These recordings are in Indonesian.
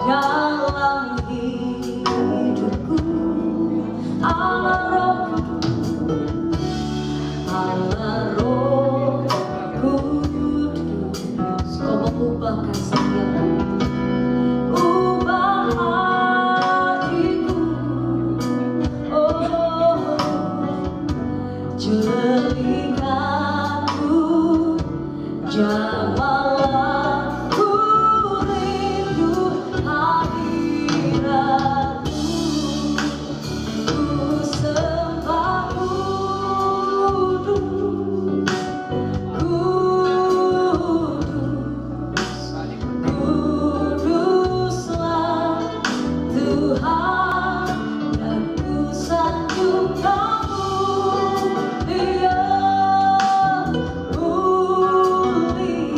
dalam hidupku. Allah Roh Kudus, kau mengubah kasih-Mu, ubah hatiku, oh jelikaku, jamalah ku rindu hadirat-Mu, ku sembah kudus, kuduslah Tuhan, dan ku sanjung Kamu, Dia mulia.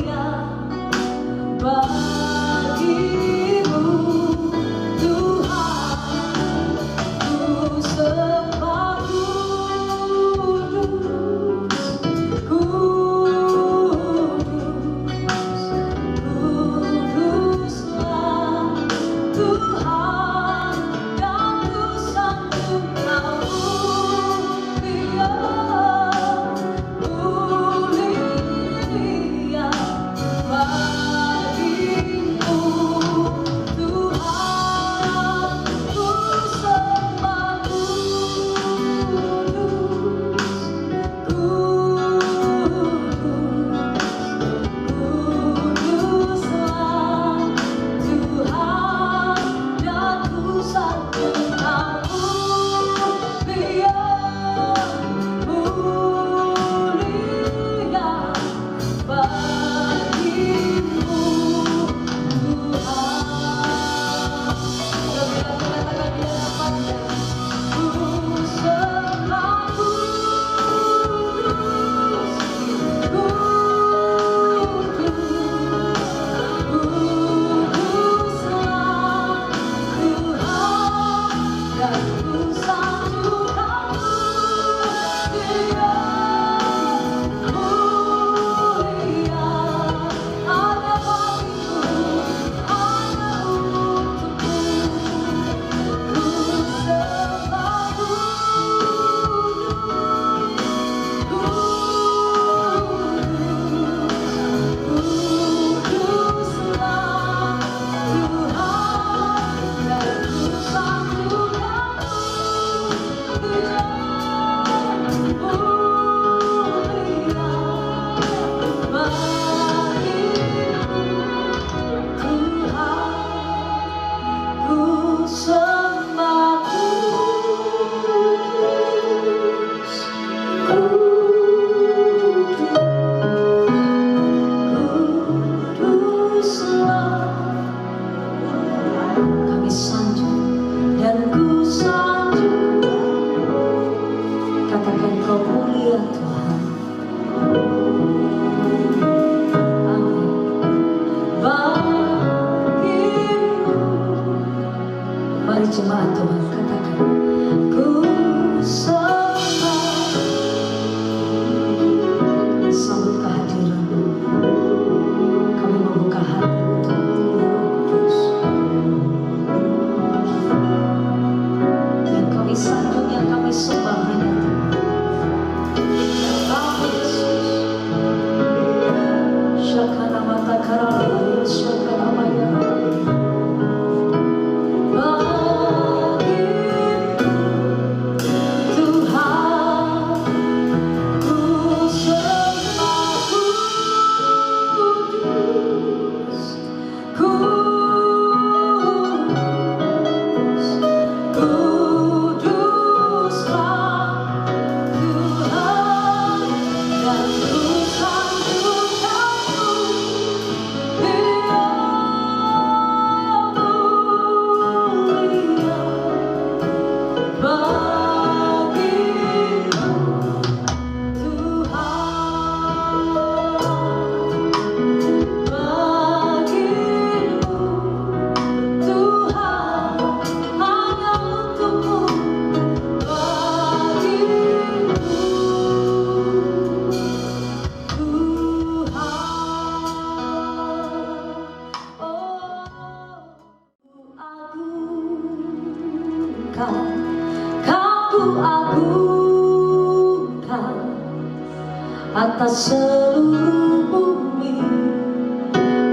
atas seluruh bumi,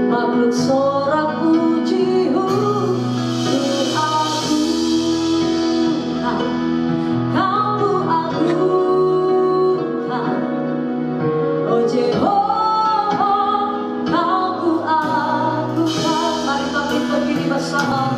makhluk sorak pujimu diagungkan, kamu agungkan, oh Jehovah, kamu agungkan. Mari kami berdiri bersama.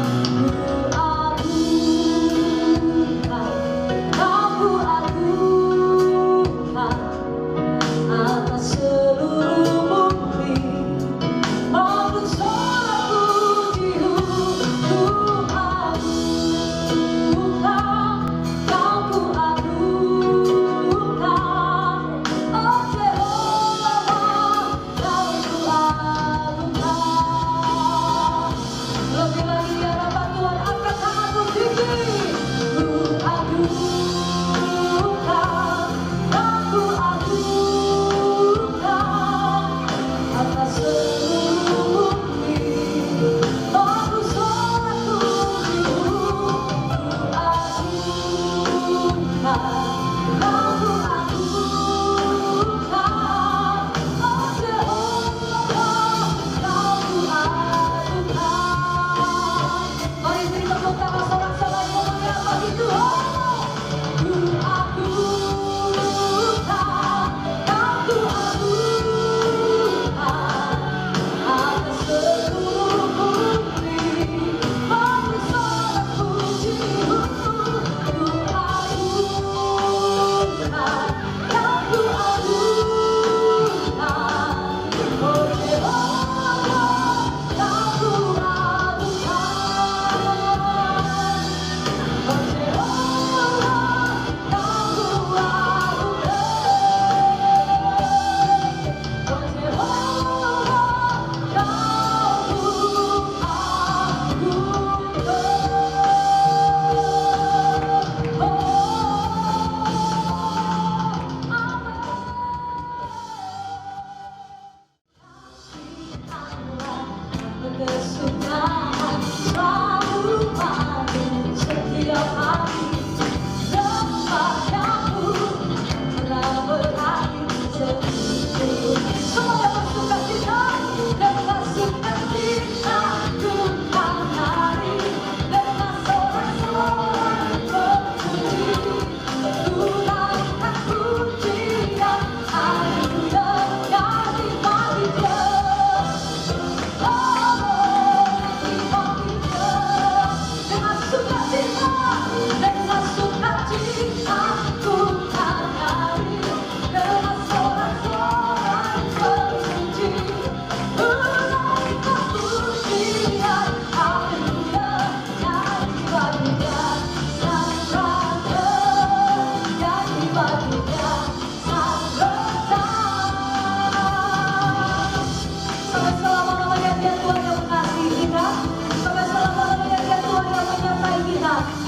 Kesukaan selalu ada setiap hari, lembaga pun telah berakhir seluruh. Semua bersuka cita dengan sukacita Tuhan hari, dengan sorak-sorai berpuji, tunaikan pujian haleluya dari bagi Dia.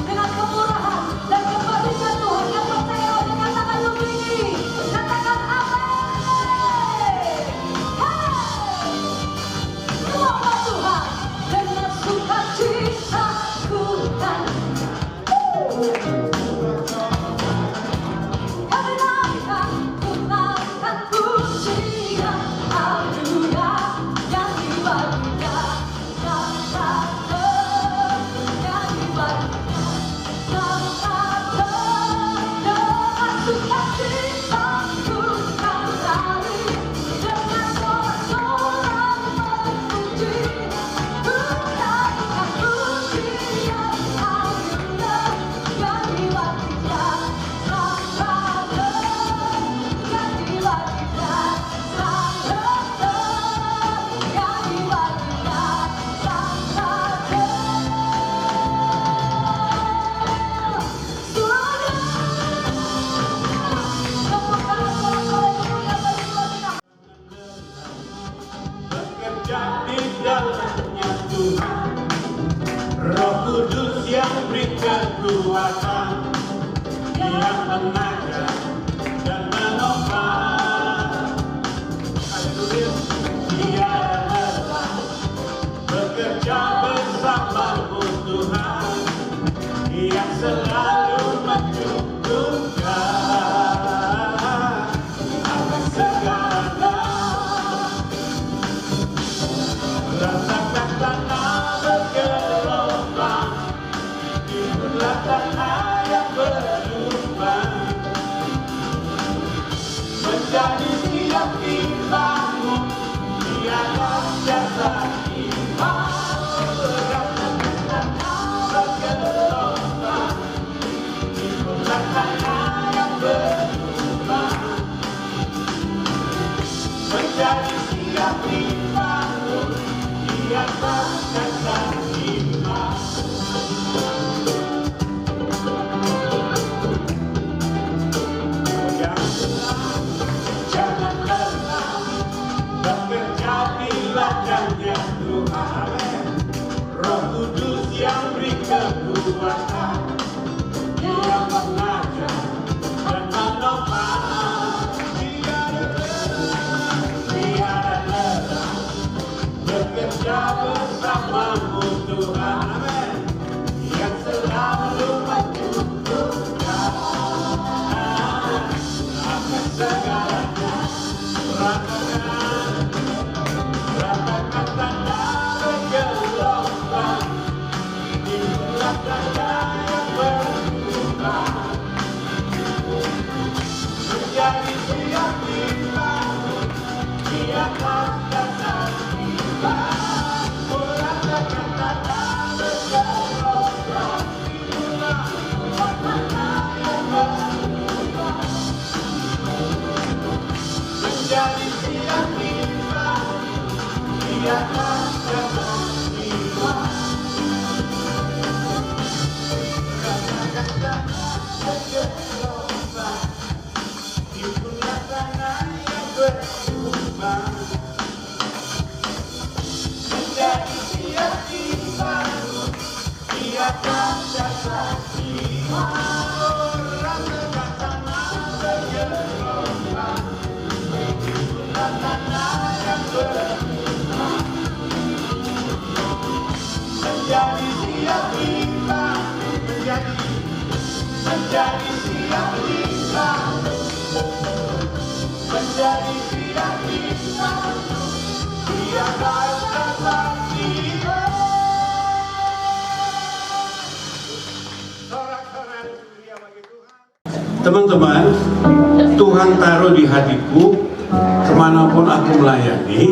Dengan kemurahan dan kebaikan Tuhan yang percaya dengan tangan lu tinggi, katakan amin. Semoga Tuhan dengan sukacita ku kan kami naikkan pujian haleluya yang dibagi-Nya, yang dibagi. Roh Kudus yang beri kekuatan, yang mengajar dan menopang. Haleluya, Dia lelah bekerja bersamamu Tuhan, yang selalu mencukupkan apa siap dibangun di atas dasar iman. Jangan lelah, bekerja di ladangnya Tuhan. Roh Kudus yang beri kekuatan, Dia mengajar dan menopang. Tiada lelah, bekerja bersamamu Tuhan. Amin. Yang selalu mencukupkan akan segalanya. Ratakan tanda bergelombang di belakang yang berubah, menjadi siap dibangun di atas dasar iman. Ratakan tanda bergelombang di belakang yang berubah, menjadi siap dibangun di atas dasar iman. Ratakan tanda bergelombang di belakang yang berubah, menjadi siap dibangun di atas dasar iman. Ratakan tanda bergelombang di belakang yang berubah, menjadi siap dibangun, menjadi siap dibangun, menjadi siap dibangun di atas dasar iman. Sorak-sorai dunia bagi Tuhan. Teman-teman, Tuhan taruh di hatiku kemanapun aku melayani,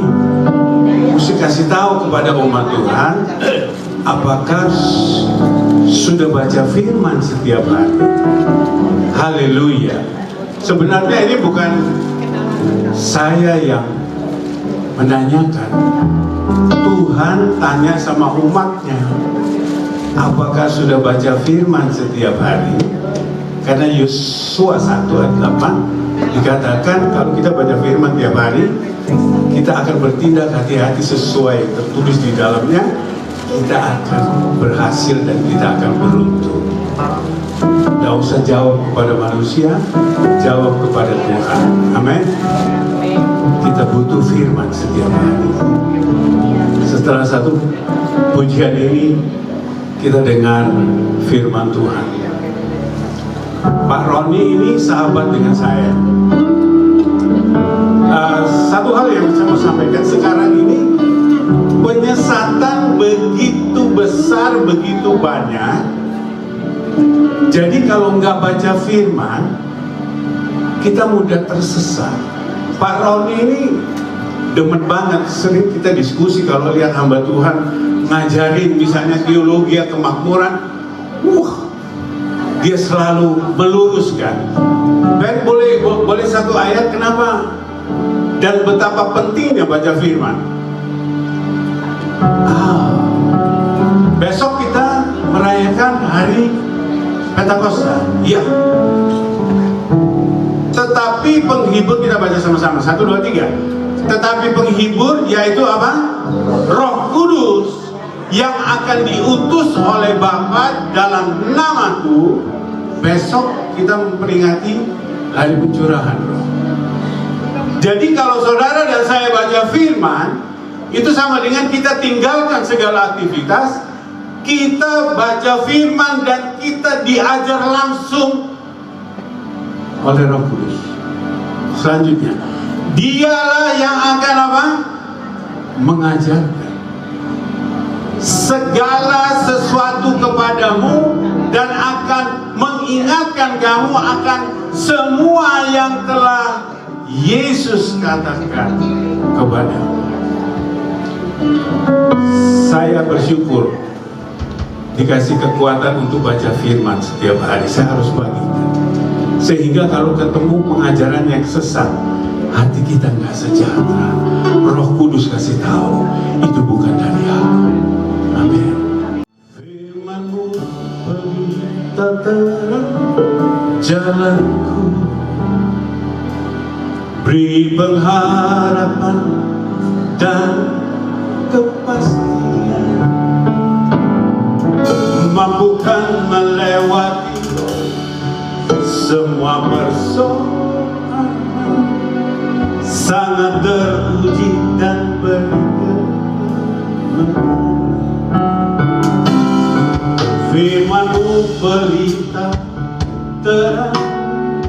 mesti kasih tahu kepada umat Tuhan, apakah sudah baca firman setiap hari. Haleluya. Sebenarnya ini bukan saya yang menanyakan. Tuhan tanya sama umatnya, apakah sudah baca firman setiap hari. Karena Yosua 1 ayat 8 dikatakan kalau kita baca firman tiap hari, kita akan bertindak hati-hati sesuai yang tertulis di dalamnya, kita akan berhasil dan kita akan beruntung. Tidak usah jawab kepada manusia, jawab kepada Tuhan. Amin. Kita butuh firman setiap hari. Setelah satu pujian ini, kita dengar firman Tuhan. Pak Roni ini sahabat dengan saya. Satu hal yang saya mau sampaikan sekarang ini, penyesatan begitu besar, begitu banyak. Jadi kalau nggak baca firman, kita mudah tersesat. Pak Roni ini demen banget, sering kita diskusi kalau lihat hamba Tuhan ngajarin misalnya teologi kemakmuran, dia selalu meluruskan. Dan boleh satu ayat kenapa dan betapa pentingnya baca firman. Besok kita merayakan hari Pentakosta, ya. Tetapi penghibur, kita baca sama-sama 1, 2, 3. Tetapi penghibur yaitu apa? Roh Kudus yang akan diutus oleh Bapa dalam namaku. Besok kita memperingati hari pencurahan roh. Jadi kalau saudara dan saya baca firman, itu sama dengan kita tinggalkan segala aktivitas, kita baca firman dan kita diajar langsung oleh Roh Kudus. Selanjutnya, Dialah yang akan apa? Mengajarkan segala sesuatu kepadamu dan akan mengingatkan kamu akan semua yang telah Yesus katakan kepadamu. Saya bersyukur dikasih kekuatan untuk baca firman setiap hari. Saya harus bagikan, sehingga kalau ketemu pengajaran yang sesat, hati kita nggak sejahtera. Roh beri pengharapan dan kepastian, mampukan melewati semua persoalan, sangat teruji dan berkemenangan. Firman-Mu pelita terang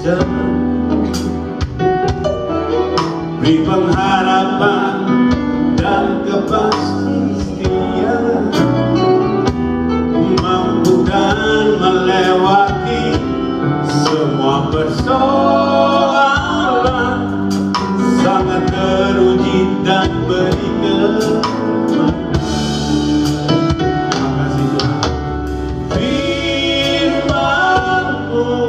jalan, beri pengharapan dan kepastian, mampukan melewati semua persoalan, sangat teruji dan beri kemenangan. Terima kasih Tuhan. Firman-Mu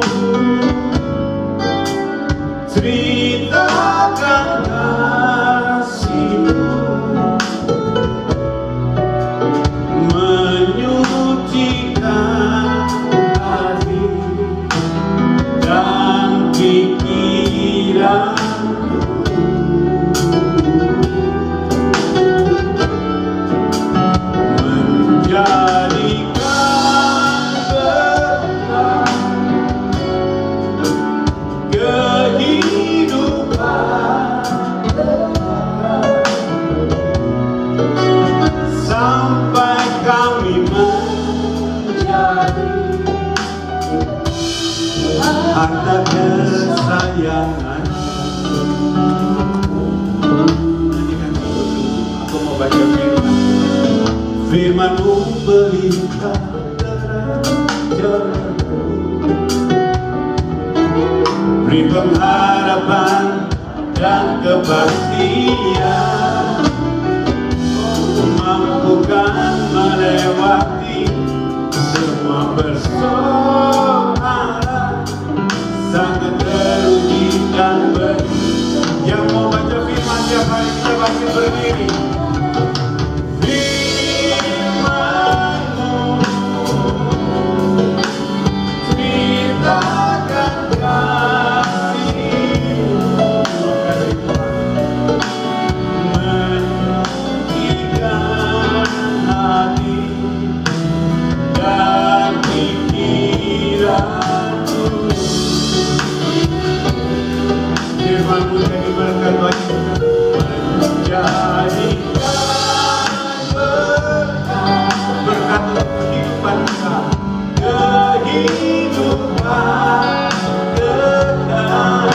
ceritakan kasih-Mu, menyucikan hati dan pikiranku, menjadikan berkat kehidupan sampai kami menjadi harta kesayangan. Aku mau baca firman. Firman-Mu pelita terang jalanku, beri pengharapan dan kepastian, mampukan melewati semua persoalan, sangat teruji dan yang mau baca firman tiap hari kita pasti berdiri. Firman-Mu ceritakan kasih-Mu, menyucikan hati dan pikiranku. Firman-Mu jadi berkat bagi kita, menjadikan berkat untuk kehidupan kita, kehidupan kekal,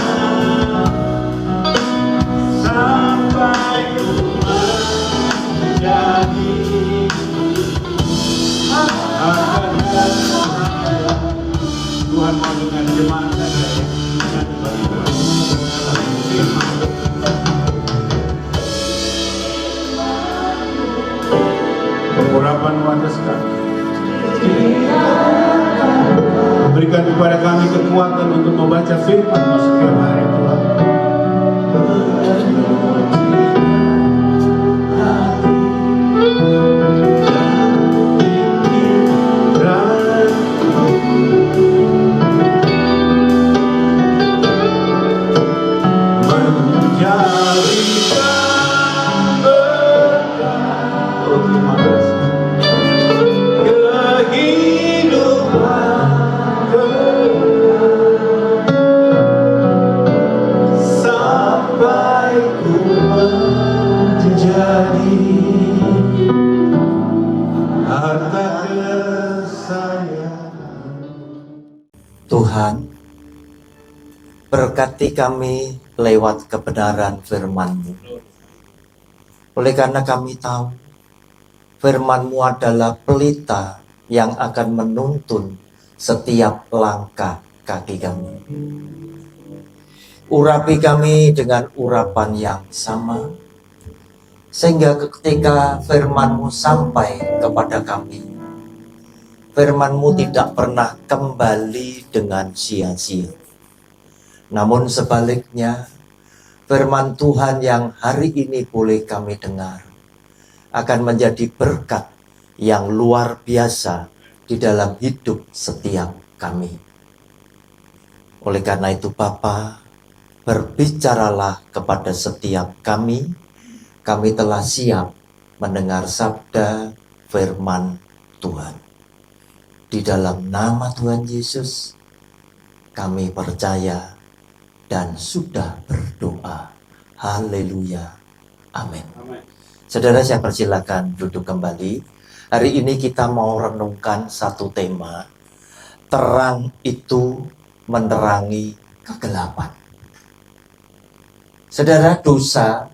sampai ku menjadi harta Tuhan. Mau dengan jemaat saja ya, dan bagi Tuhan firman. Urapan atas kami, berikan kepada kami kekuatan untuk membaca firman-Mu setiap hari Tuhan. Tuhan, berkati kami lewat kebenaran firman-Mu. Oleh karena kami tahu firman-Mu adalah pelita yang akan menuntun setiap langkah kaki kami. Urapi kami dengan urapan yang sama, sehingga ketika firman-Mu sampai kepada kami, firman-Mu tidak pernah kembali dengan sia-sia. Namun sebaliknya, firman Tuhan yang hari ini boleh kami dengar akan menjadi berkat yang luar biasa di dalam hidup setiap kami. Oleh karena itu Bapa, berbicaralah kepada setiap kami telah siap mendengar sabda firman Tuhan. Di dalam nama Tuhan Yesus, kami percaya dan sudah berdoa. Haleluya. Amin. Saudara, saya persilakan duduk kembali. Hari ini kita mau renungkan satu tema. Terang itu menerangi kegelapan. Saudara, dosa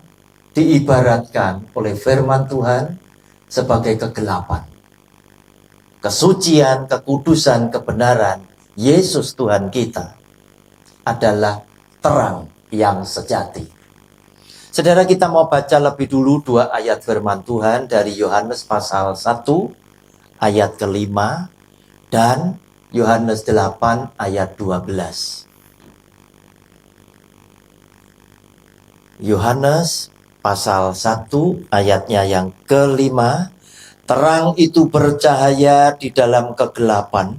diibaratkan oleh firman Tuhan sebagai kegelapan. Kesucian, kekudusan, kebenaran Yesus Tuhan kita adalah terang yang sejati. Saudara, kita mau baca lebih dulu 2 ayat firman Tuhan dari Yohanes pasal 1 ayat ke-5 dan Yohanes 8 ayat 12. Yohanes pasal 1 ayatnya yang ke-5. Terang itu bercahaya di dalam kegelapan,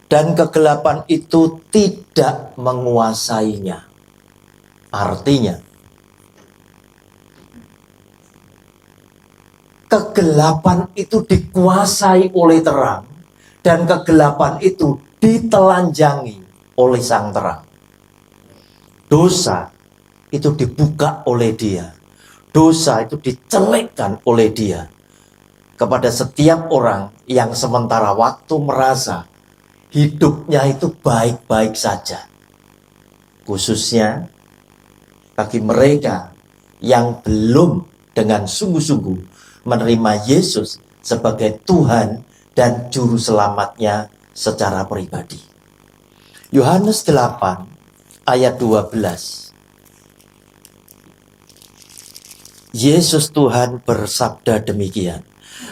dan kegelapan itu tidak menguasainya. Artinya, kegelapan itu dikuasai oleh terang, dan kegelapan itu ditelanjangi oleh sang terang. Dosa itu dibuka oleh dia. Dosa itu dicelekkan oleh dia kepada setiap orang yang sementara waktu merasa hidupnya itu baik-baik saja. Khususnya bagi mereka yang belum dengan sungguh-sungguh menerima Yesus sebagai Tuhan dan Juru Selamatnya secara pribadi. Yohanes 8 ayat 12. Yesus Tuhan bersabda demikian.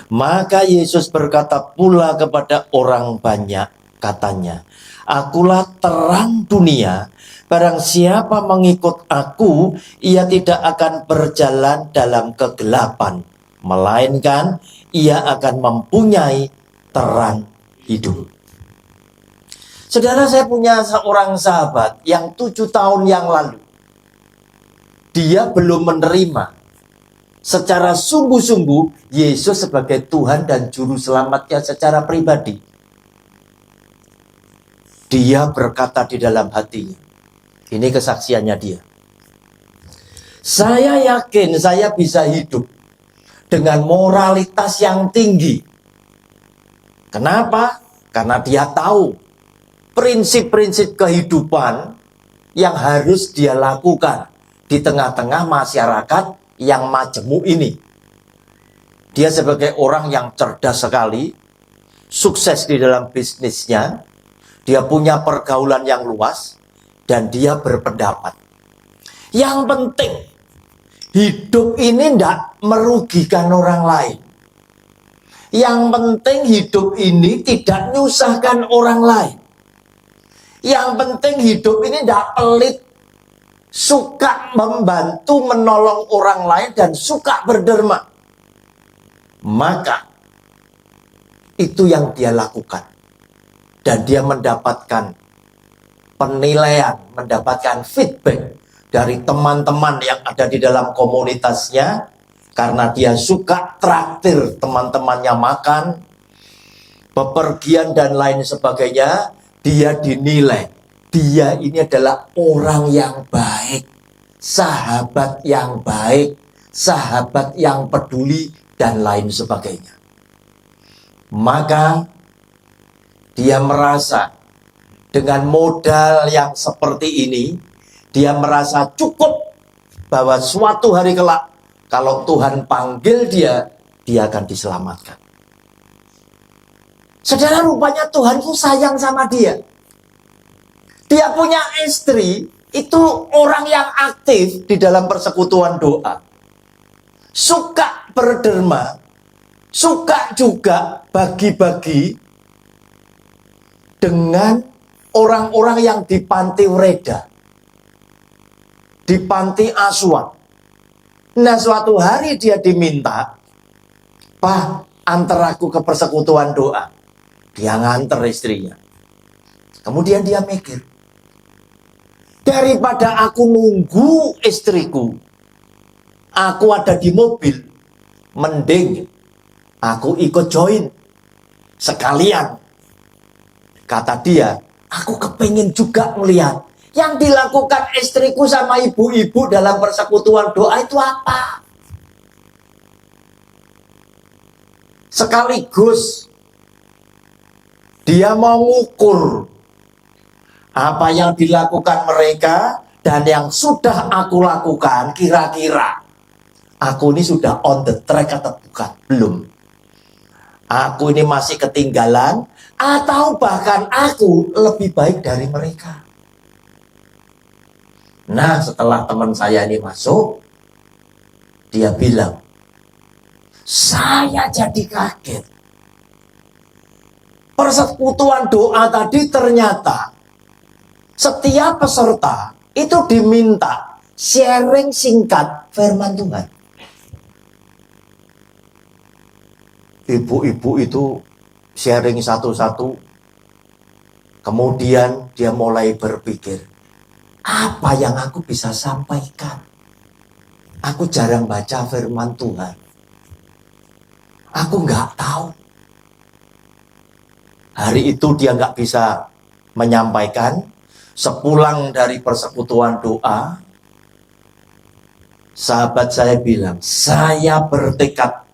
Maka Yesus berkata pula kepada orang banyak, katanya, Akulah terang dunia, barang siapa mengikut aku, ia tidak akan berjalan dalam kegelapan, melainkan ia akan mempunyai terang hidup. Saudara, saya punya seorang sahabat yang 7 tahun yang lalu, dia belum menerima secara sungguh-sungguh Yesus sebagai Tuhan dan Juru Selamatnya secara pribadi. Dia berkata di dalam hatinya, ini kesaksiannya dia, saya yakin saya bisa hidup dengan moralitas yang tinggi. Kenapa? Karena dia tahu prinsip-prinsip kehidupan yang harus dia lakukan di tengah-tengah masyarakat yang majemuk ini. Dia sebagai orang yang cerdas sekali, sukses di dalam bisnisnya, dia punya pergaulan yang luas, dan dia berpendapat, yang penting hidup ini tidak merugikan orang lain. Yang penting hidup ini tidak nyusahkan orang lain. Yang penting hidup ini tidak pelit, suka membantu menolong orang lain dan suka berderma. Maka itu yang dia lakukan. Dan dia mendapatkan penilaian, mendapatkan feedback dari teman-teman yang ada di dalam komunitasnya. Karena dia suka traktir teman-temannya makan, bepergian dan lain sebagainya, dia dinilai. Dia ini adalah orang yang baik, sahabat yang baik, sahabat yang peduli, dan lain sebagainya. Maka dia merasa dengan modal yang seperti ini, dia merasa cukup bahwa suatu hari kelak, kalau Tuhan panggil dia, dia akan diselamatkan. Saudara, rupanya Tuhan itu sayang sama dia. Dia punya istri, itu orang yang aktif di dalam persekutuan doa. Suka berderma, suka juga bagi-bagi dengan orang-orang yang di panti Wreda, di panti asuhan. Nah, suatu hari dia diminta, Pak, antar aku ke persekutuan doa. Dia nganter istrinya. Kemudian dia mikir, Daripada aku nunggu istriku, aku ada di mobil, mending aku ikut join sekalian. Kata dia, aku kepingin juga melihat yang dilakukan istriku sama ibu-ibu dalam persekutuan doa itu apa. Sekaligus dia mau ngukur apa yang dilakukan mereka dan yang sudah aku lakukan, kira-kira aku ini sudah on the track atau bukan? Belum. Aku ini masih ketinggalan atau bahkan aku lebih baik dari mereka. Nah, setelah teman saya ini masuk, dia bilang, saya jadi kaget. Persekutuan doa tadi ternyata setiap peserta itu diminta sharing singkat firman Tuhan. Ibu-ibu itu sharing satu-satu. Kemudian dia mulai berpikir, apa yang aku bisa sampaikan? Aku jarang baca firman Tuhan. Aku nggak tahu. Hari itu dia nggak bisa menyampaikan. Sepulang dari persekutuan doa, sahabat saya bilang, saya bertekad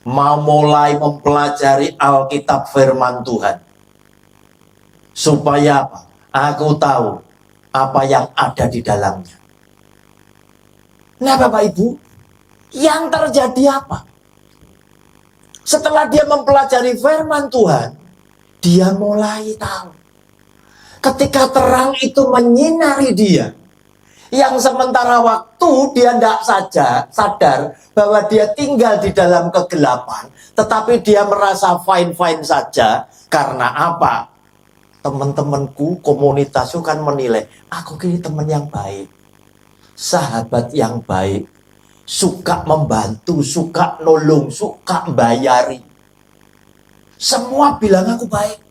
mau mulai mempelajari Alkitab firman Tuhan. Supaya apa? Aku tahu apa yang ada di dalamnya. Nah, Bapak Ibu, yang terjadi apa? Setelah dia mempelajari firman Tuhan, dia mulai tahu. Ketika terang itu menyinari dia, yang sementara waktu dia tidak saja sadar bahwa dia tinggal di dalam kegelapan, tetapi dia merasa fine-fine saja. Karena apa? Teman-temanku, komunitasku kan menilai, aku ini teman yang baik, sahabat yang baik, suka membantu, suka nolong, suka bayari. Semua bilang aku baik.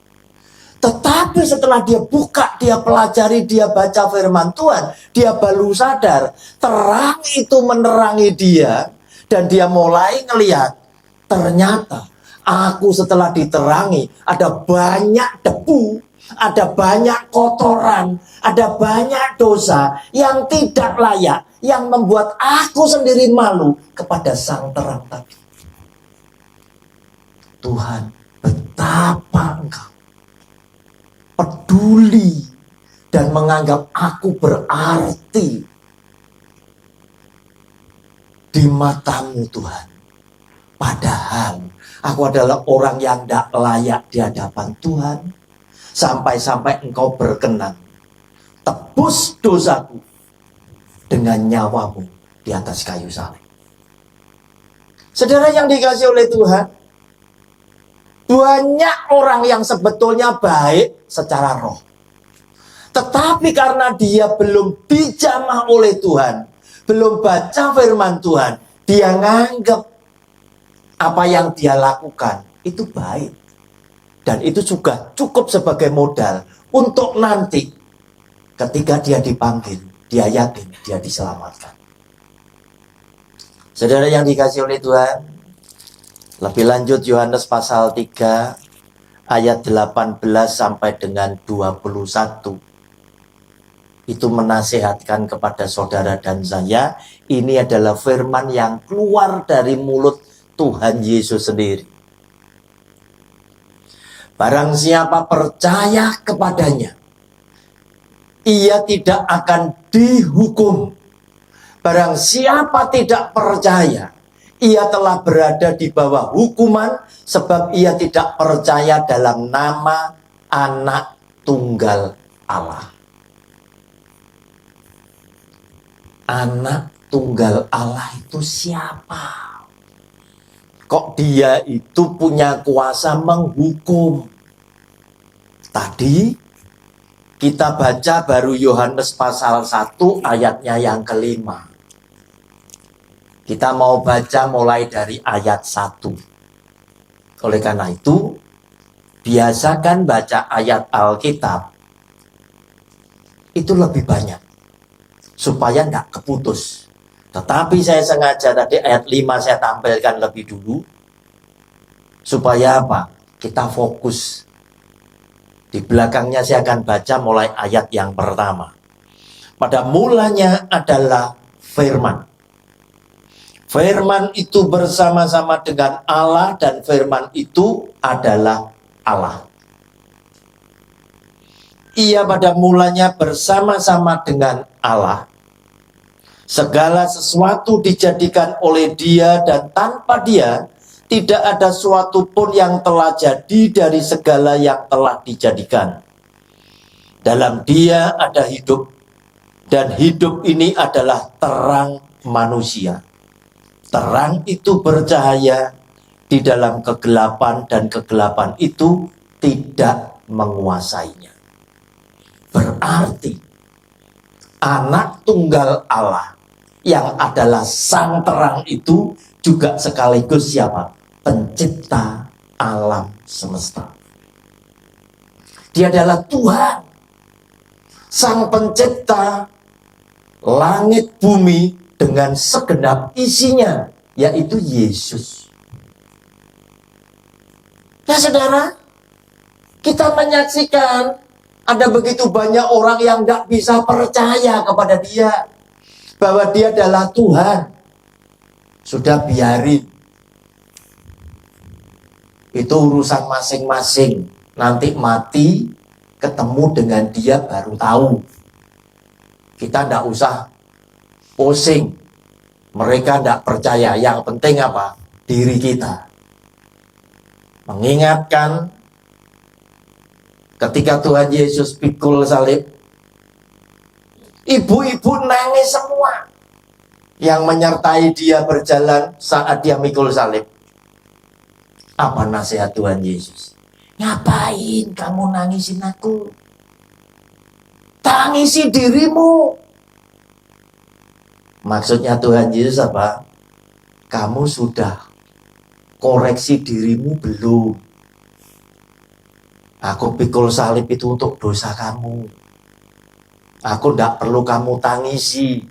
Tetapi setelah dia buka, dia pelajari, dia baca firman Tuhan, dia baru sadar, terang itu menerangi dia, dan dia mulai ngelihat, ternyata aku setelah diterangi, ada banyak debu, ada banyak kotoran, ada banyak dosa yang tidak layak, yang membuat aku sendiri malu kepada sang terang tadi. Tuhan, betapa Engkau peduli dan menganggap aku berarti di matamu Tuhan. Padahal aku adalah orang yang tidak layak di hadapan Tuhan. Sampai-sampai Engkau berkenan tebus dosaku dengan nyawamu di atas kayu salib. Saudara yang dikasihi oleh Tuhan, banyak orang yang sebetulnya baik secara roh. Tetapi karena dia belum dijamah oleh Tuhan, belum baca firman Tuhan, dia nganggap apa yang dia lakukan itu baik. Dan itu juga cukup sebagai modal untuk nanti ketika dia dipanggil, dia yakin dia diselamatkan. Saudara yang dikasihi oleh Tuhan, lebih lanjut Yohanes pasal 3 ayat 18 sampai dengan 21. Itu menasihatkan kepada saudara dan saya, ini adalah firman yang keluar dari mulut Tuhan Yesus sendiri. Barang siapa percaya kepadanya, ia tidak akan dihukum. Barang siapa tidak percaya, ia telah berada di bawah hukuman, sebab ia tidak percaya dalam nama Anak Tunggal Allah. Anak Tunggal Allah itu siapa? Kok dia itu punya kuasa menghukum? Tadi kita baca baru Yohanes pasal 1 ayatnya yang kelima. Kita mau baca mulai dari ayat 1. Oleh karena itu, biasakan baca ayat Alkitab itu lebih banyak. Supaya nggak keputus. Tetapi saya sengaja tadi ayat 5 saya tampilkan lebih dulu. Supaya apa? Kita fokus. Di belakangnya saya akan baca mulai ayat yang pertama. Pada mulanya adalah firman. Firman itu bersama-sama dengan Allah dan firman itu adalah Allah. Ia pada mulanya bersama-sama dengan Allah. Segala sesuatu dijadikan oleh Dia dan tanpa Dia tidak ada suatu pun yang telah jadi dari segala yang telah dijadikan. Dalam Dia ada hidup dan hidup ini adalah terang manusia. Terang itu bercahaya di dalam kegelapan dan kegelapan itu tidak menguasainya. Berarti anak tunggal Allah yang adalah sang terang itu juga sekaligus siapa? Pencipta alam semesta. Dia adalah Tuhan, sang pencipta langit bumi dengan segenap isinya, yaitu Yesus. Ya saudara, kita menyaksikan ada begitu banyak orang yang tidak bisa percaya kepada Dia, bahwa Dia adalah Tuhan. Sudah biarin. Itu urusan masing-masing. Nanti mati, ketemu dengan Dia baru tahu. Kita tidak usah pusing. Mereka tidak percaya. Yang penting apa? Diri kita. Mengingatkan ketika Tuhan Yesus pikul salib, ibu-ibu nangis semua yang menyertai Dia berjalan saat Dia mikul salib. Apa nasihat Tuhan Yesus? Ngapain kamu nangisin aku? Tangisi dirimu. Maksudnya Tuhan Yesus apa? Kamu sudah koreksi dirimu belum? Aku pikul salib itu untuk dosa kamu. Aku tidak perlu kamu tangisi.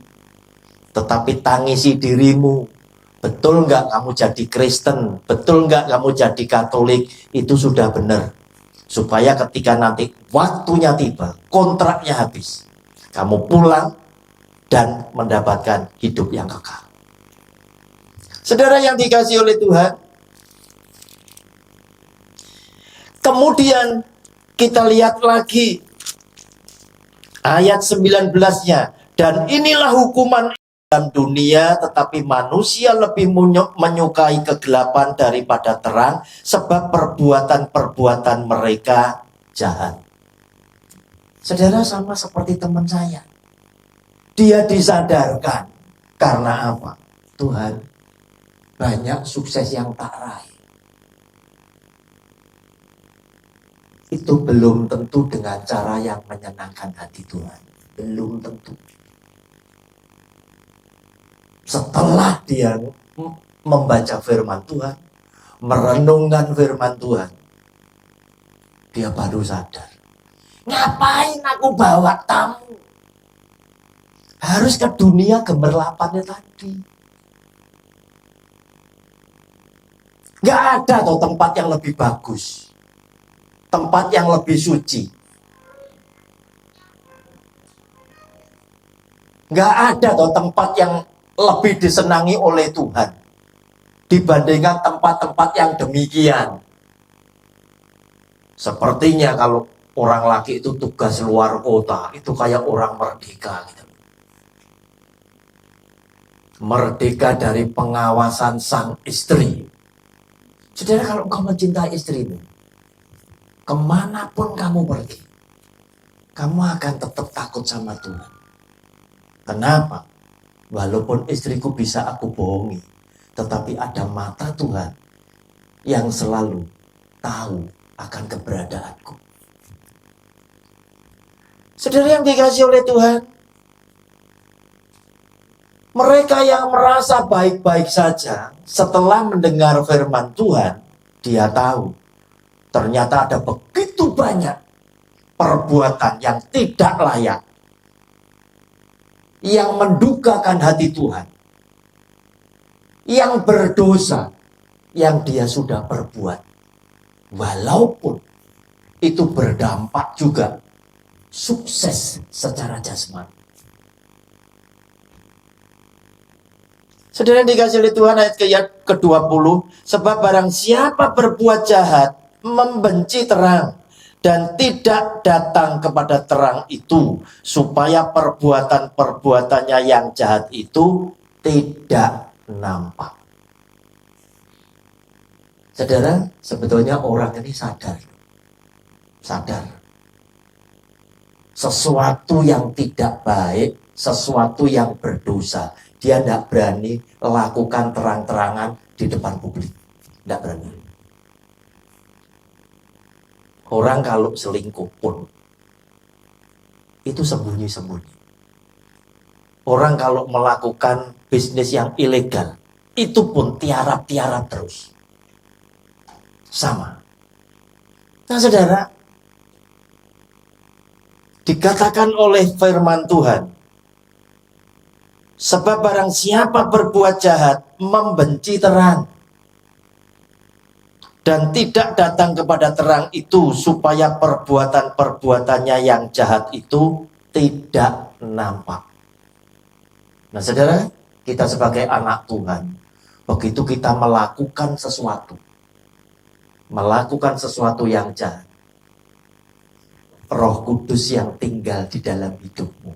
Tetapi tangisi dirimu. Betul nggak kamu jadi Kristen? Betul nggak kamu jadi Katolik? Itu sudah benar. Supaya ketika nanti waktunya tiba, kontraknya habis, kamu pulang dan mendapatkan hidup yang kekal. Saudara yang dikasihi oleh Tuhan, kemudian kita lihat lagi ayat 19-nya. Dan inilah hukuman dalam dunia, tetapi manusia lebih menyukai kegelapan daripada terang, sebab perbuatan-perbuatan mereka jahat. Saudara, sama seperti teman saya. Dia disadarkan. Karena apa? Tuhan, banyak sukses yang tak raih. Itu belum tentu dengan cara yang menyenangkan hati Tuhan. Belum tentu. Setelah dia membaca firman Tuhan, merenungkan firman Tuhan, dia baru sadar. Ngapain aku bawa tamu? Harus ke dunia gemerlapannya tadi. Gak ada tuh tempat yang lebih bagus. Tempat yang lebih suci. Gak ada tuh tempat yang lebih disenangi oleh Tuhan dibandingkan tempat-tempat yang demikian. Sepertinya kalau orang laki itu tugas luar kota, itu kayak orang merdeka gitu. Merdeka dari pengawasan sang istri. Saudara, kalau engkau mencintai istrimu, kemanapun kamu pergi, kamu akan tetap takut sama Tuhan. Kenapa? Walaupun istriku bisa aku bohongi, tetapi ada mata Tuhan yang selalu tahu akan keberadaanku. Saudara yang dikasihi oleh Tuhan, mereka yang merasa baik-baik saja setelah mendengar firman Tuhan, dia tahu ternyata ada begitu banyak perbuatan yang tidak layak yang mendukakan hati Tuhan, yang berdosa, yang dia sudah perbuat. Walaupun itu berdampak juga sukses secara jasmani. Saudara yang dikasihi oleh Tuhan, ayat ke-20, sebab barang siapa berbuat jahat, membenci terang, dan tidak datang kepada terang itu, supaya perbuatan-perbuatannya yang jahat itu tidak nampak. Saudara, sebetulnya orang ini sadar. Sesuatu yang tidak baik, sesuatu yang berdosa, dia tidak berani lakukan terang-terangan di depan publik. Tidak berani. Orang kalau selingkuh pun, itu sembunyi-sembunyi. Orang kalau melakukan bisnis yang ilegal, itu pun tiarap-tiarap terus. Sama. Nah saudara, dikatakan oleh firman Tuhan, sebab barang siapa berbuat jahat, membenci terang, dan tidak datang kepada terang itu, supaya perbuatan-perbuatannya yang jahat itu tidak nampak. Nah saudara, kita sebagai anak Tuhan, begitu kita melakukan sesuatu yang jahat, Roh Kudus yang tinggal di dalam hidupmu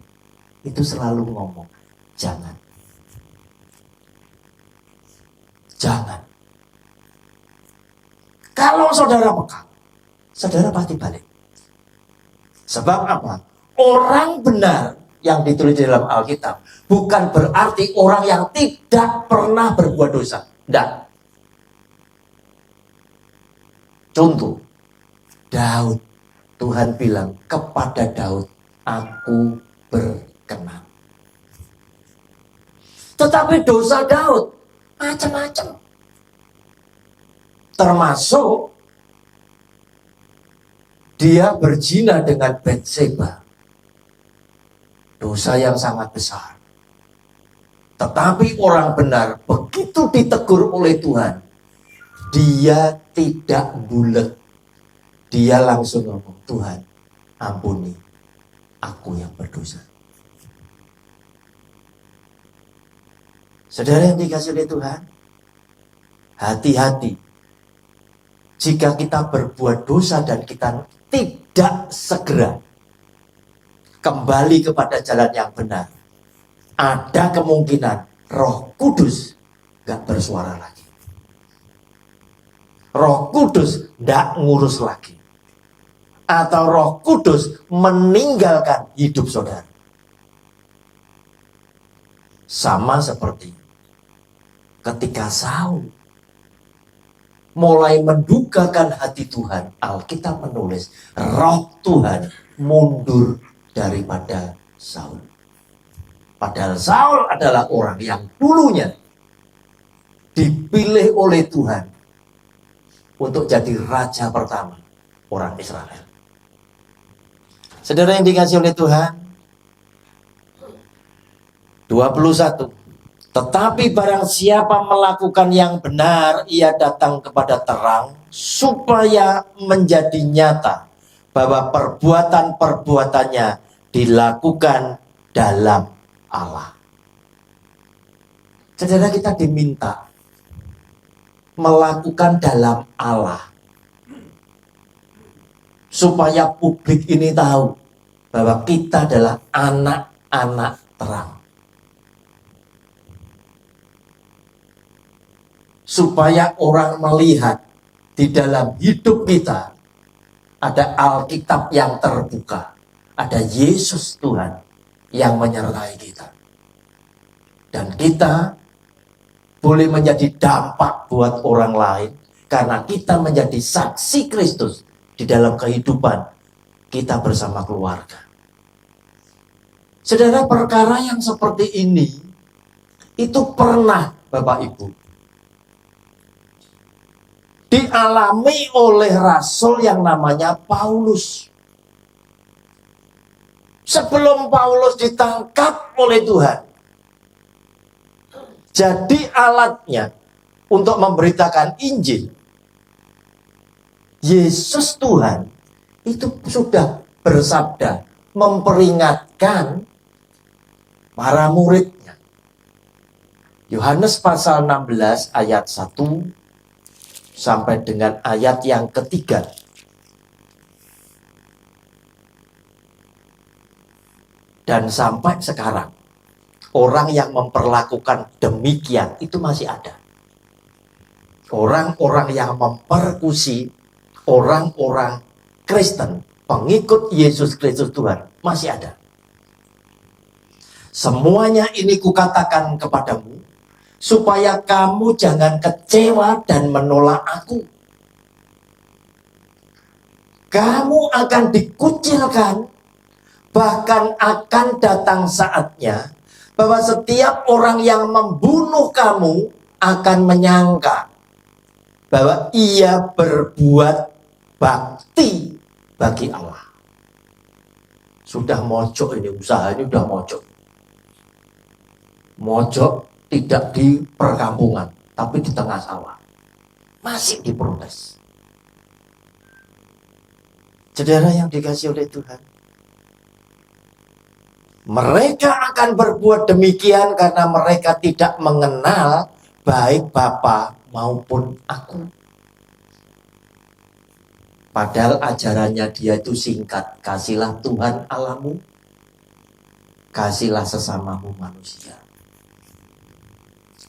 itu selalu ngomong, jangan. Kalau saudara peka, saudara pasti balik. Sebab apa? Orang benar yang ditulis di dalam Alkitab bukan berarti orang yang tidak pernah berbuat dosa. Tidak. Contoh, Daud. Tuhan bilang kepada Daud, aku berkenan. Tetapi dosa Daud macam-macam. Termasuk dia berzina dengan Batseba. Dosa yang sangat besar. Tetapi orang benar begitu ditegur oleh Tuhan, dia tidak bulet. Dia langsung ngomong, Tuhan, ampuni aku yang berdosa. Saudara yang dikasihi oleh Tuhan, hati-hati. Jika kita berbuat dosa dan kita tidak segera kembali kepada jalan yang benar, ada kemungkinan Roh Kudus gak bersuara lagi. Roh Kudus gak ngurus lagi. Atau Roh Kudus meninggalkan hidup saudara. Sama seperti ketika Saul mulai mendukakan hati Tuhan, Alkitab menulis Roh Tuhan mundur daripada Saul. Padahal Saul adalah orang yang dulunya dipilih oleh Tuhan untuk jadi raja pertama orang Israel. Saudara yang dikasihi oleh Tuhan, 21. Tetapi barang siapa melakukan yang benar, ia datang kepada terang, supaya menjadi nyata bahwa perbuatan-perbuatannya dilakukan dalam Allah. Saudara, kita diminta melakukan dalam Allah, supaya publik ini tahu bahwa kita adalah anak-anak terang. Supaya orang melihat di dalam hidup kita ada Alkitab yang terbuka, ada Yesus Tuhan yang menyertai kita. Dan kita boleh menjadi dampak buat orang lain karena kita menjadi saksi Kristus di dalam kehidupan kita bersama keluarga. Saudara, perkara yang seperti ini itu pernah Bapak Ibu dialami oleh rasul yang namanya Paulus. sebelum Paulus ditangkap oleh Tuhan, jadi alatnya untuk memberitakan Injil, Yesus Tuhan itu sudah bersabda memperingatkan para muridnya. Yohanes pasal 16 ayat 1 sampai dengan ayat yang ketiga. Dan sampai sekarang, orang yang memperlakukan demikian itu masih ada. Orang-orang yang mempersekusi orang-orang Kristen, pengikut Yesus Kristus Tuhan, masih ada. Semuanya ini kukatakan kepadamu, supaya kamu jangan kecewa dan menolak aku. Kamu akan dikucilkan, bahkan akan datang saatnya bahwa setiap orang yang membunuh kamu akan menyangka bahwa ia berbuat bakti bagi Allah. Sudah mojok ini, usaha ini udah mojok. Mojok tidak di perkampungan, tapi di tengah sawah. Masih diprotes. Saudara yang dikasihi oleh Tuhan, mereka akan berbuat demikian karena mereka tidak mengenal baik Bapa maupun aku. Padahal ajarannya dia itu singkat. Kasihlah Tuhan Allahmu, kasihlah sesamamu manusia.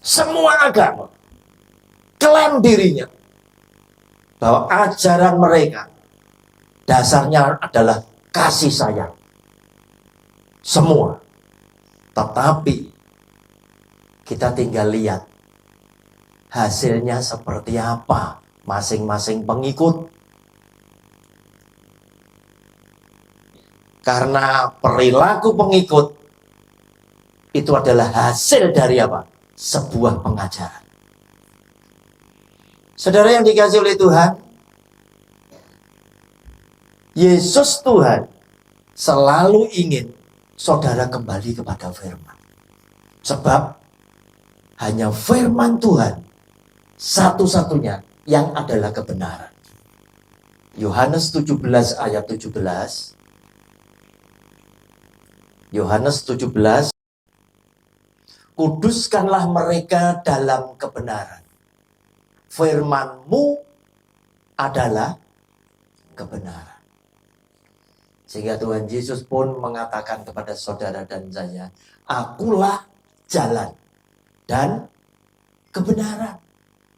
Semua agama klaim dirinya bahwa ajaran mereka dasarnya adalah kasih sayang. Semua. Tetapi kita tinggal lihat hasilnya seperti apa masing-masing pengikut. Karena perilaku pengikut itu adalah hasil dari apa? Sebuah pengajaran. Saudara yang dikasihi oleh Tuhan, Yesus Tuhan selalu ingin saudara kembali kepada firman. Sebab hanya firman Tuhan satu-satunya yang adalah kebenaran. Yohanes 17 ayat 17. Yohanes 17, kuduskanlah mereka dalam kebenaran. Firman-Mu adalah kebenaran. Sehingga Tuhan Yesus pun mengatakan kepada saudara dan saya, akulah jalan dan kebenaran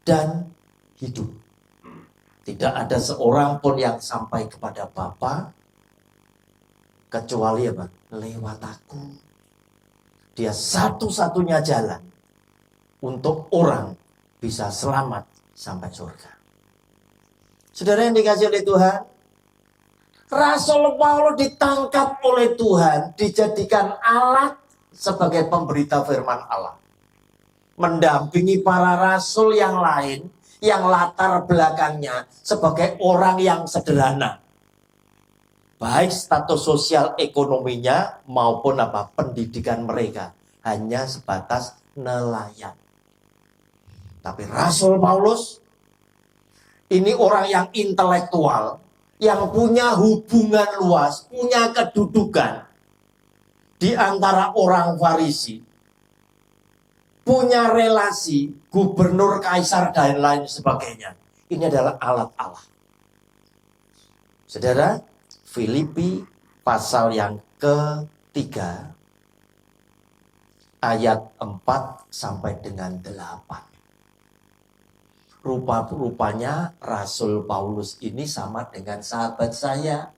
dan hidup. Tidak ada seorang pun yang sampai kepada Bapa kecuali apa? Lewat aku. Dia satu-satunya jalan untuk orang bisa selamat sampai surga. Saudara yang dikasihi oleh Tuhan, Rasul Paulus ditangkap oleh Tuhan, dijadikan alat sebagai pemberita firman Allah. Mendampingi para rasul yang lain yang latar belakangnya sebagai orang yang sederhana. Baik status sosial ekonominya maupun apa pendidikan mereka hanya sebatas nelayan. Tapi Rasul Paulus ini orang yang intelektual, yang punya hubungan luas, punya kedudukan di antara orang Farisi, punya relasi gubernur, kaisar dan lain sebagainya. Ini adalah alat Allah. Saudara, Filipi pasal yang ketiga ayat 4 sampai dengan 8. Rupa-rupanya Rasul Paulus ini sama dengan sahabat saya.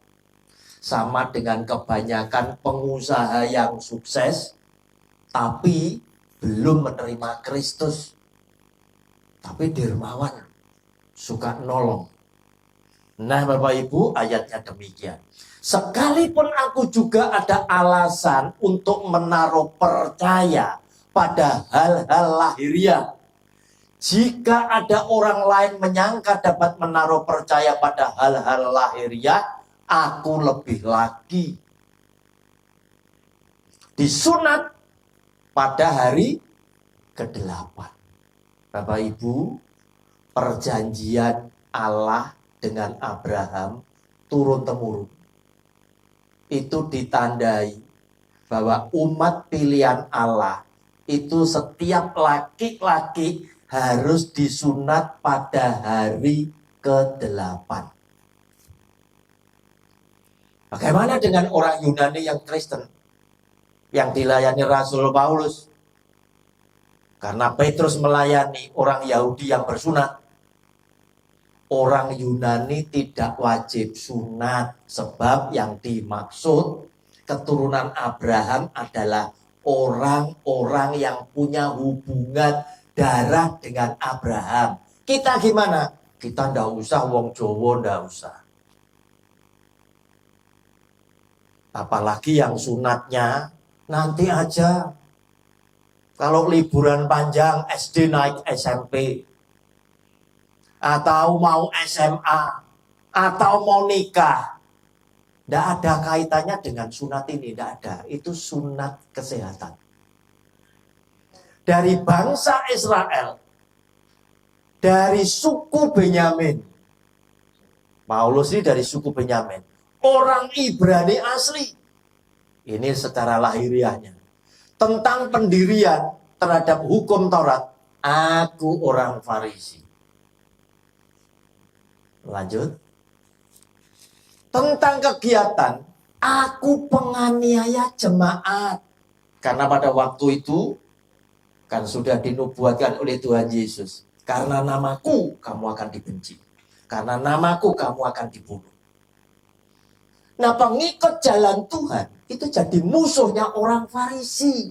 Sama dengan kebanyakan pengusaha yang sukses, tapi belum menerima Kristus. Tapi dermawan, suka nolong. Nah Bapak Ibu, ayatnya demikian. Sekalipun aku juga ada alasan untuk menaruh percaya pada hal-hal lahiriah. Jika ada orang lain menyangka dapat menaruh percaya pada hal-hal lahiriah, aku lebih lagi. disunat pada hari ke-8. Bapak Ibu, perjanjian Allah dengan Abraham turun-temurun itu ditandai bahwa umat pilihan Allah itu setiap laki-laki harus disunat pada hari ke-8. Bagaimana dengan orang Yunani yang Kristen yang dilayani Rasul Paulus? Karena Petrus melayani orang Yahudi yang bersunat, orang Yunani tidak wajib sunat, sebab yang dimaksud keturunan Abraham adalah orang-orang yang punya hubungan darah dengan Abraham. Kita gimana? Kita ndak usah, wong Jawa ndak usah. Apalagi yang sunatnya nanti aja. Kalau liburan panjang SD naik SMP, atau mau SMA, atau mau nikah, tidak ada kaitannya dengan sunat ini, tidak ada. Itu sunat kesehatan. Dari bangsa Israel, dari suku Benyamin. Paulus ini dari suku Benyamin. Orang Ibrani asli. Ini secara lahiriahnya. Tentang pendirian terhadap hukum Taurat, aku orang Farisi. Lanjut. Tentang kegiatan, aku penganiaya jemaat. Karena pada waktu itu, kan sudah dinubuatkan oleh Tuhan Yesus. Karena namaku, kamu akan dibenci. Karena namaku, kamu akan dibunuh. Nah, pengikut jalan Tuhan, itu jadi musuhnya orang Farisi.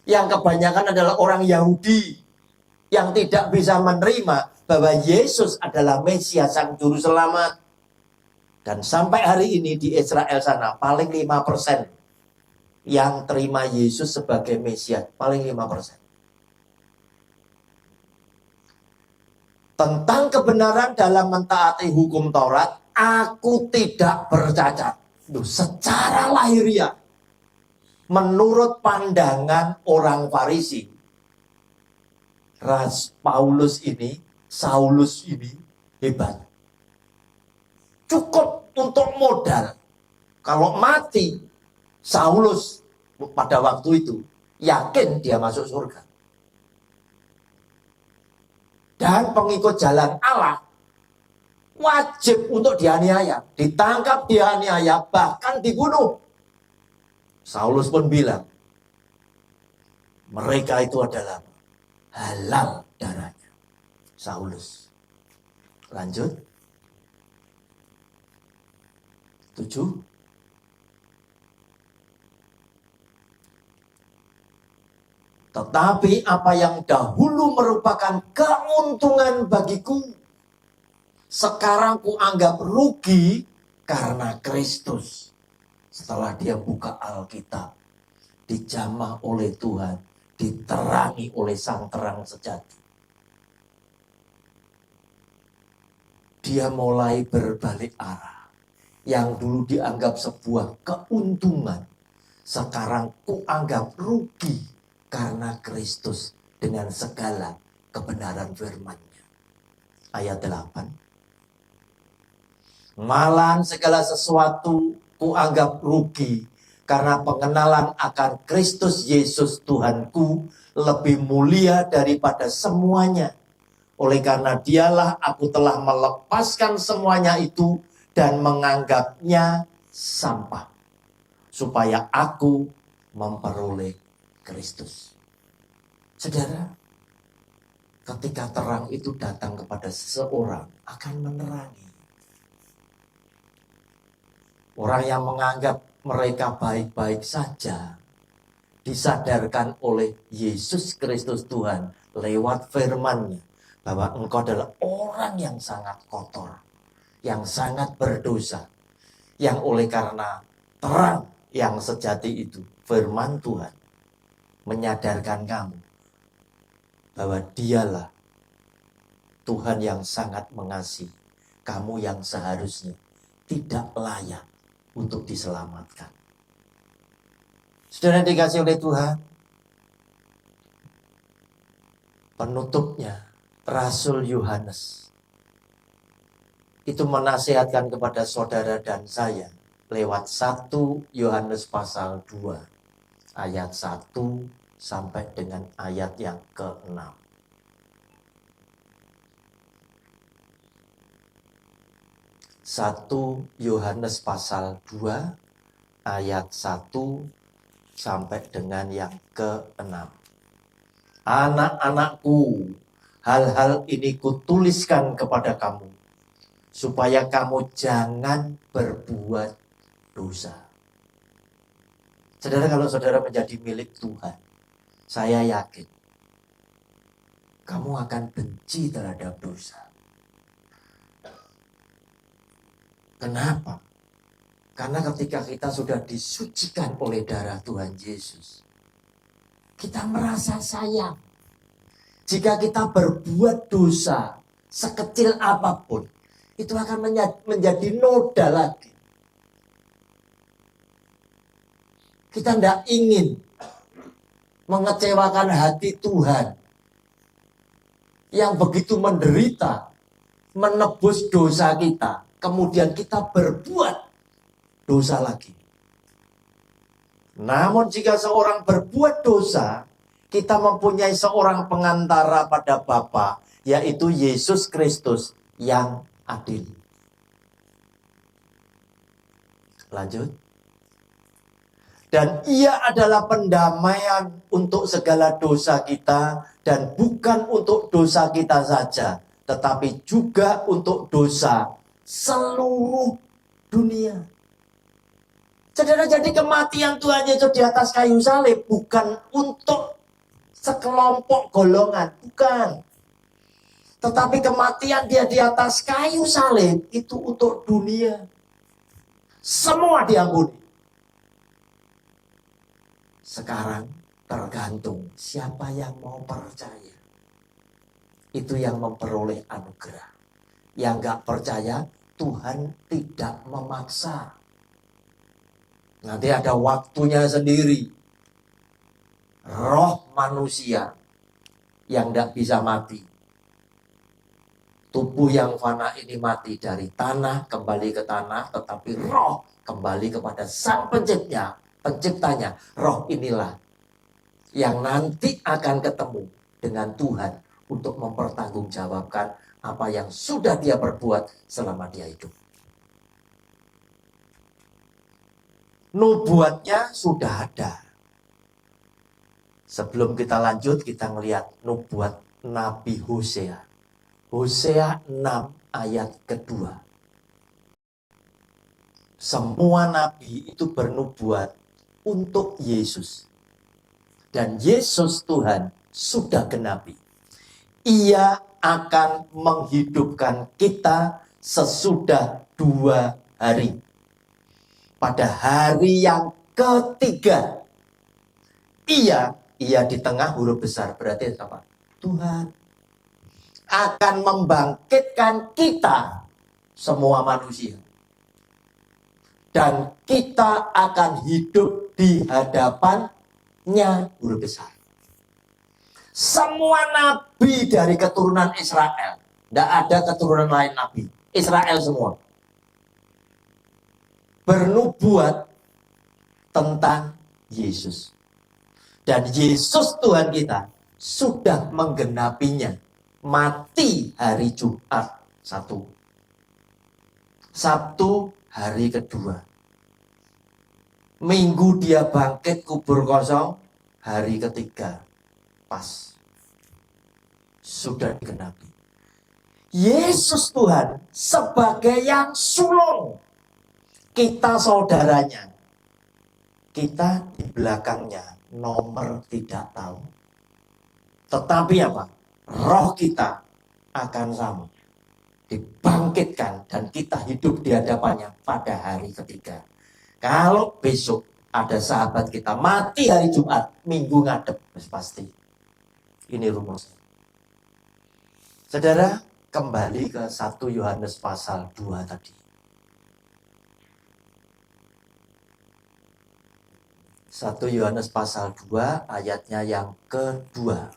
Yang kebanyakan adalah orang Yahudi. Yang tidak bisa menerima bahwa Yesus adalah Mesias Sang Juru Selamat. Dan sampai hari ini di Israel sana, paling 5% yang terima Yesus sebagai Mesias. Paling 5%. Tentang kebenaran dalam mentaati hukum Taurat, aku tidak bercacat. Secara lahiriah, menurut pandangan orang Farisi, Saulus ini hebat. Cukup untuk modal. Kalau mati, Saulus pada waktu itu yakin dia masuk surga. Dan pengikut jalan Allah wajib untuk dianiaya, ditangkap, dianiaya, bahkan dibunuh. Saulus pun bilang, mereka itu adalah halal darahnya. Saulus. Lanjut. 7. Tetapi apa yang dahulu merupakan keuntungan bagiku, sekarang kuanggap rugi karena Kristus. Setelah dia buka Alkitab, dijamah oleh Tuhan, diterangi oleh Sang Terang sejati. Dia mulai berbalik arah. Yang dulu dianggap sebuah keuntungan, sekarang kuanggap rugi karena Kristus dengan segala kebenaran firman-Nya. Ayat 8. Malahan segala sesuatu kuanggap rugi karena pengenalan akan Kristus Yesus Tuhanku lebih mulia daripada semuanya. Oleh karena dialah aku telah melepaskan semuanya itu dan menganggapnya sampah, supaya aku memperoleh Kristus. Saudara, ketika terang itu datang kepada seseorang, akan menerangi. Orang yang menganggap mereka baik-baik saja, disadarkan oleh Yesus Kristus Tuhan lewat firman-Nya bahwa engkau adalah orang yang sangat kotor, yang sangat berdosa, yang oleh karena terang yang sejati itu, firman Tuhan, menyadarkan kamu bahwa dialah Tuhan yang sangat mengasihi kamu, yang seharusnya tidak layak untuk diselamatkan. Saudara yang dikasih oleh Tuhan, penutupnya Rasul Yohanes itu menasihatkan kepada saudara dan saya lewat 1 Yohanes pasal 2 ayat 1 sampai dengan ayat yang ke-6. 1 Yohanes pasal 2 ayat 1 sampai dengan yang ke-6. Anak-anakku, hal-hal ini kutuliskan kepada kamu, supaya kamu jangan berbuat dosa. Saudara, kalau saudara menjadi milik Tuhan, saya yakin kamu akan benci terhadap dosa. Kenapa? Karena ketika kita sudah disucikan oleh darah Tuhan Yesus, kita merasa sayang. Jika kita berbuat dosa sekecil apapun, itu akan menjadi noda lagi. Kita tidak ingin mengecewakan hati Tuhan yang begitu menderita, menebus dosa kita. Kemudian kita berbuat dosa lagi. Namun jika seorang berbuat dosa, kita mempunyai seorang pengantara pada Bapa, yaitu Yesus Kristus yang adil. Lanjut. Dan ia adalah pendamaian untuk segala dosa kita, dan bukan untuk dosa kita saja, tetapi juga untuk dosa seluruh dunia. Saudara, jadi kematian Tuhan Yesus di atas kayu salib bukan untuk sekelompok golongan, bukan. Tetapi kematian dia di atas kayu salib itu untuk dunia. Semua diampuni. Sekarang tergantung siapa yang mau percaya. Itu yang memperoleh anugerah. Yang gak percaya, Tuhan tidak memaksa. Nanti ada waktunya sendiri. Roh manusia yang tidak bisa mati. Tubuh yang fana ini mati dari tanah, kembali ke tanah. Tetapi roh kembali kepada Sang penciptanya. Roh inilah yang nanti akan ketemu dengan Tuhan untuk mempertanggungjawabkan apa yang sudah dia perbuat selama dia hidup. Nubuatnya sudah ada. Sebelum kita lanjut, kita melihat nubuat Nabi Hosea. Hosea 6 ayat kedua. Semua nabi itu bernubuat untuk Yesus. Dan Yesus Tuhan sudah genapi. Ia akan menghidupkan kita sesudah 2 hari. Pada hari yang ketiga, ia di tengah huruf besar, berarti apa? Tuhan akan membangkitkan kita, semua manusia. Dan kita akan hidup di hadapannya, huruf besar. Semua nabi dari keturunan Israel. Tidak ada keturunan lain nabi. Israel semua. Bernubuat tentang Yesus. Dan Yesus Tuhan kita sudah menggenapinya. Mati hari Jumat 1. Sabtu hari kedua. Minggu dia bangkit kubur kosong. Hari ketiga. Pas. Sudah digenapi. Yesus Tuhan sebagai yang sulung. Kita saudaranya. Kita di belakangnya. Nomor tidak tahu. Tetapi apa? Roh kita akan sama. Dibangkitkan dan kita hidup di hadapannya pada hari ketiga. Kalau besok ada sahabat kita mati hari Jumat, Minggu ngadep, pasti. Ini rumus. Saudara, kembali ke 1 Yohanes pasal 2 tadi. 1 Yohanes pasal 2 ayatnya yang kedua.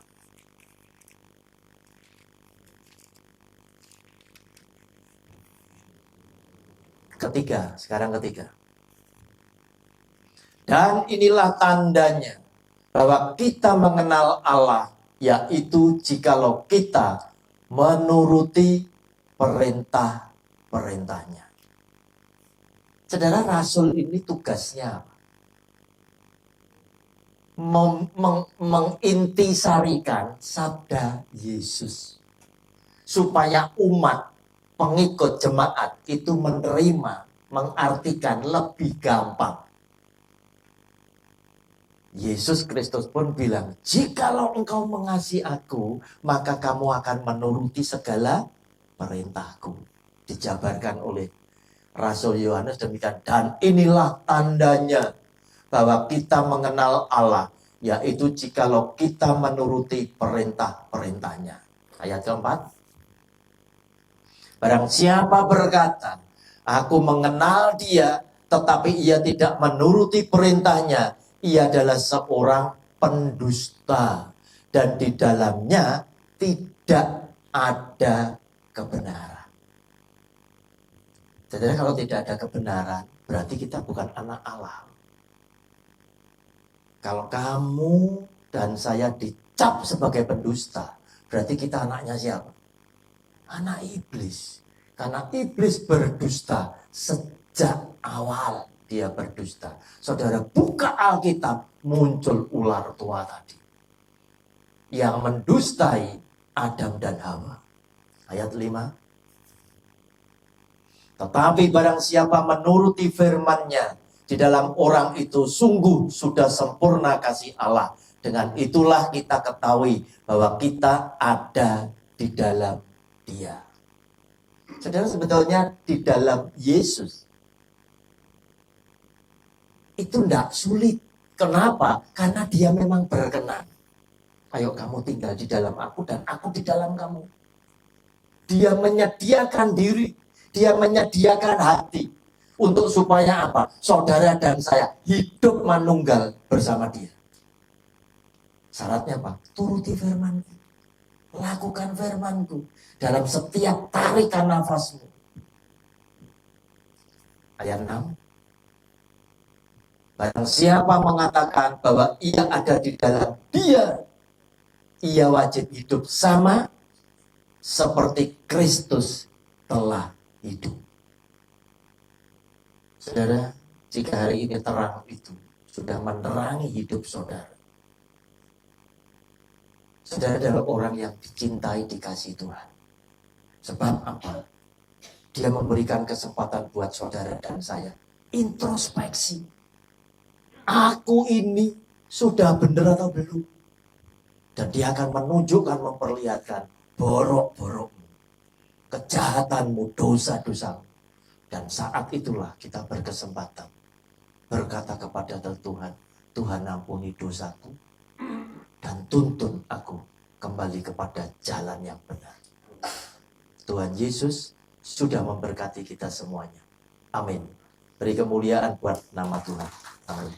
Sekarang ketiga. Dan inilah tandanya bahwa kita mengenal Allah, yaitu jikalau kita menuruti perintah-perintahnya. Saudara, rasul ini tugasnya mengintisarikan sabda Yesus, supaya umat pengikut jemaat itu menerima, mengartikan lebih gampang. Yesus Kristus pun bilang, jikalau engkau mengasihi aku, maka kamu akan menuruti segala perintahku. Dijabarkan oleh Rasul Yohanes demikian. Dan inilah tandanya bahwa kita mengenal Allah, yaitu jikalau kita menuruti perintah-perintahnya. Ayat keempat. Barang siapa berkata, aku mengenal dia, tetapi ia tidak menuruti perintahnya, ia adalah seorang pendusta, dan di dalamnya tidak ada kebenaran. Saudara, kalau tidak ada kebenaran, berarti kita bukan anak Allah. Kalau kamu dan saya dicap sebagai pendusta, berarti kita anaknya siapa? Anak iblis. Karena iblis berdusta sejak awal. Dia berdusta. Saudara, buka Alkitab, muncul ular tua tadi yang mendustai Adam dan Hawa. Ayat 5. Tetapi barang siapa menuruti firman-Nya, di dalam orang itu sungguh sudah sempurna kasih Allah. Dengan itulah kita ketahui bahwa kita ada di dalam Dia. Saudara, sebetulnya di dalam Yesus itu tidak sulit. Kenapa? Karena dia memang berkenan. Ayo kamu tinggal di dalam aku dan aku di dalam kamu. Dia menyediakan diri. Dia menyediakan hati. Untuk supaya apa? Saudara dan saya hidup manunggal bersama dia. Syaratnya apa? Turuti firman-Ku. Lakukan firman-Ku dalam setiap tarikan nafasmu. Ayat 6. Barang siapa mengatakan bahwa ia ada di dalam Dia, ia wajib hidup sama seperti Kristus telah hidup. Saudara, jika hari ini terang itu sudah menerangi hidup saudara, saudara adalah orang yang dicintai, dikasihi Tuhan. Sebab apa? Dia memberikan kesempatan buat saudara dan saya introspeksi. Aku ini sudah benar atau belum? Dan dia akan menunjukkan, memperlihatkan borok-borokmu, kejahatanmu, dosa-dosamu. Dan saat itulah kita berkesempatan berkata kepada Tuhan, Tuhan ampuni dosaku dan tuntun aku kembali kepada jalan yang benar. Tuhan Yesus sudah memberkati kita semuanya. Amin. Beri kemuliaan buat nama Tuhan. Amin.